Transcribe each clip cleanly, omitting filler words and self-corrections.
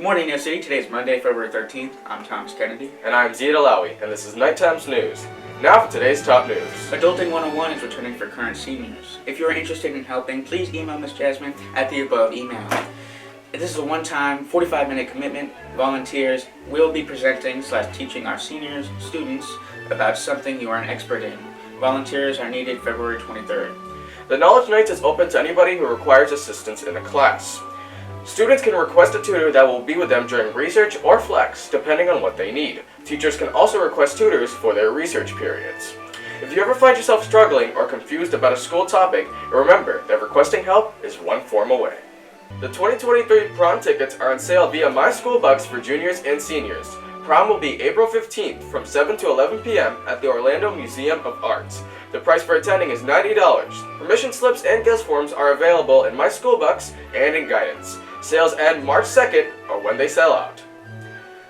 morning, NeoCity. Today is Monday, February 13th. I'm Thomas Kennedy. And I'm Ziad Alawi, and this is Nighttime's News. Now for today's top news. Adulting 101 is returning for current seniors. If you are interested in helping, please email Ms. Jasmine at the above email. This is a one-time, 45-minute commitment. Volunteers will be presenting/teaching our seniors, students, about something you are an expert in. Volunteers are needed February 23rd. The Knowledge Nights is open to anybody who requires assistance in a class. Students can request a tutor that will be with them during research or flex, depending on what they need. Teachers can also request tutors for their research periods. If you ever find yourself struggling or confused about a school topic, remember that requesting help is one form away. The 2023 prom tickets are on sale via My School Bucks for juniors and seniors. Prom will be April 15th from 7 to 11 p.m. at the Orlando Museum of Arts. The price for attending is $90. Permission slips and guest forms are available in My School Bucks and in Guidance. Sales end March 2nd or when they sell out.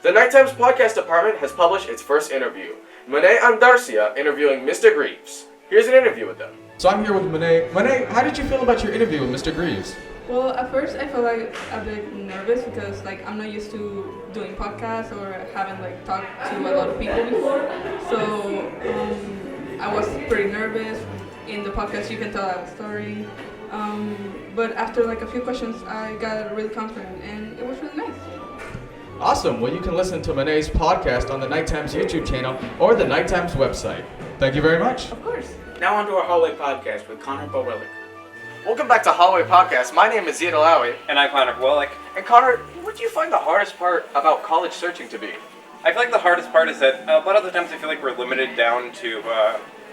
The Nighttime's podcast department has published its first interview. Monet Andarcia interviewing Mr. Greaves. Here's an interview with them. So I'm here with Monet. Monet, how did you feel about your interview with Mr. Greaves? Well, at first I felt like a bit nervous because I'm not used to doing podcasts or haven't talked to a lot of people before. So I was pretty nervous. In the podcast you can tell a story. But after a few questions I got really confident and it was really nice. Awesome. Well, you can listen to Monet's podcast on the Nighttime's YouTube channel or the Nighttime's website. Thank you very much. Of course. Now on to our hallway podcast with Connor Bowellick. Welcome back to Hallway Podcast. My name is Ziad Alawi. And I'm Connor Bowellick. And Connor, what do you find the hardest part about college searching to be? I feel like the hardest part is that a lot of the times I feel like we're limited down to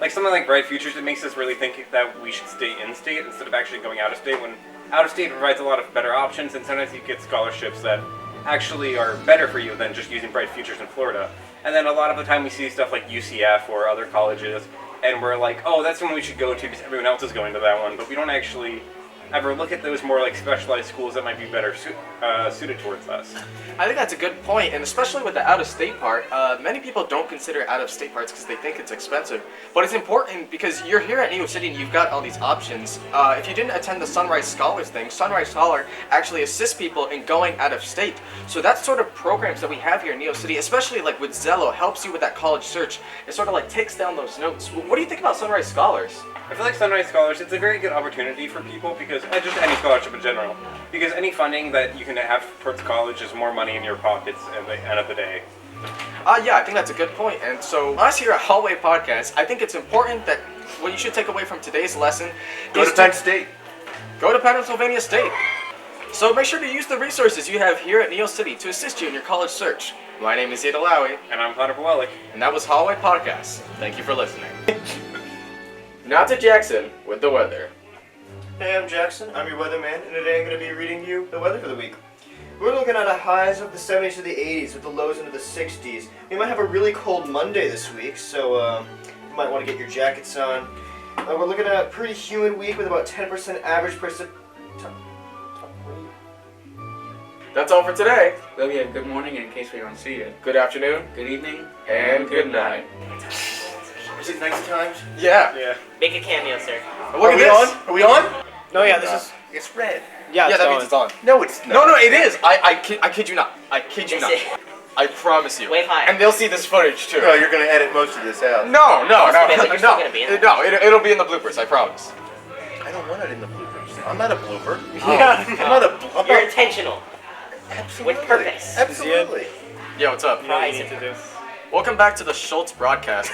something like Bright Futures. It makes us really think that we should stay in state instead of actually going out of state, when out of state provides a lot of better options, and sometimes you get scholarships that actually are better for you than just using Bright Futures in Florida. And then a lot of the time we see stuff like UCF or other colleges, and we're like, oh, that's one we should go to because everyone else is going to that one, but we don't actually ever look at those more specialized schools that might be better suited towards us. I think that's a good point, and especially with the out-of-state part, many people don't consider out-of-state parts because they think it's expensive. But it's important because you're here at NeoCity and you've got all these options. If you didn't attend the Sunrise Scholars thing, Sunrise Scholar actually assists people in going out of state. So that sort of programs that we have here in NeoCity, especially with Zello, helps you with that college search. It sort of takes down those notes. What do you think about Sunrise Scholars? I feel like Sunrise Scholars, it's a very good opportunity for people because, just any scholarship in general, because any funding that you can have towards college is more money in your pockets at the end of the day. Yeah, I think that's a good point. And so, us here at Hallway Podcast, I think it's important that what you should take away from today's lesson Go to Penn State. Go to Pennsylvania State. So make sure to use the resources you have here at NeoCity to assist you in your college search. My name is Ziad Alawi. And I'm Connor Bowellick. And that was Hallway Podcast. Thank you for listening. Now to Jackson with the weather. Hey, I'm Jackson. I'm your weatherman, and today I'm going to be reading you the weather for the week. We're looking at a highs of the 70s to the 80s with the lows into the 60s. We might have a really cold Monday this week, so you might want to get your jackets on. We're looking at a pretty humid week with about 10% average That's all for today. Well, yeah, good morning, and in case we don't see you, Good afternoon good evening, and good night. Is it nice times? Yeah. Yeah. Make a cameo, sir. Look at this. Are we on? No, yeah, it's red. Yeah, that means it's on. No, it's not. No, it is. I kid you not. I kid you Is not. it? I promise you. Wave high. And they'll see this footage too. No, you're going to edit most of this out. No, Okay, but you're still gonna be in it. No, it'll be in the bloopers. I promise. I don't want it in the bloopers. I'm not a blooper. Yeah. I'm not a... You're intentional. Absolutely. With purpose. Absolutely. Yeah, what's up? Prize. Welcome back to the Schultz broadcast.